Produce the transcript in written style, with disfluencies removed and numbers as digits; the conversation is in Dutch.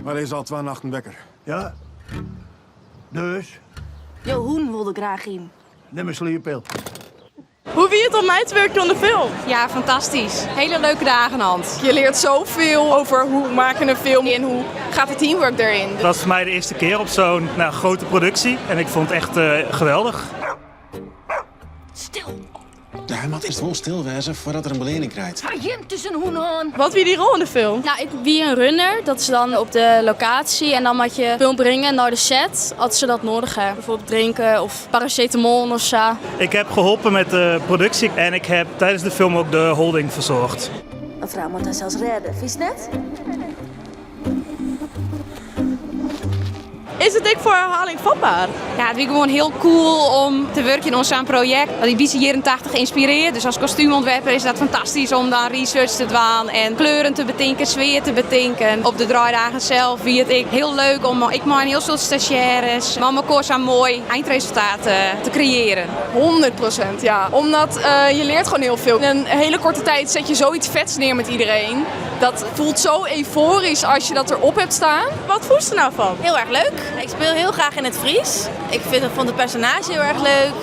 Maar is al 2 nachten wekker. Ja. Dus, Jeroen wilde graag in. neem een slierpil. Hoe vind je het om mee te werken aan de film? Ja, fantastisch. Hele leuke dagen aan de hand. Je leert zoveel over hoe maken een film en hoe gaat het teamwork erin. Het was voor mij de eerste keer op zo'n grote productie en ik vond het echt geweldig. Stil. Ja, hij moet eerst wel stil wezen voordat er een belening krijgt. Ga je tussen hoen aan. Wat wie die rol in de film? Nou, ik wie een runner, dat is dan op de locatie en dan moet je film brengen naar de set als ze dat nodig hebben. Bijvoorbeeld drinken of paracetamol of zo. Ik heb geholpen met de productie en ik heb tijdens de film ook de holding verzorgd. Een vrouw moet dan zelfs redden, vies net? Is het dik voor herhaling vatbaar? Ja, het was gewoon heel cool om te werken in ons aan project. Die BC 84 inspireert. Dus als kostuumontwerper is dat fantastisch om dan research te doen en kleuren te bedenken, sfeer te bedenken. Op de draaidagen zelf vind ik heel leuk om ik maar een heel soort stagiaires, maar mijn koers aan mooi eindresultaat te creëren. 100%, ja. Omdat je leert gewoon heel veel. In een hele korte tijd zet je zoiets vets neer met iedereen. Dat voelt zo euforisch als je dat erop hebt staan. Wat voelt je er nou van? Heel erg leuk. Ik speel heel graag in het Fries. Vond het personage heel erg leuk.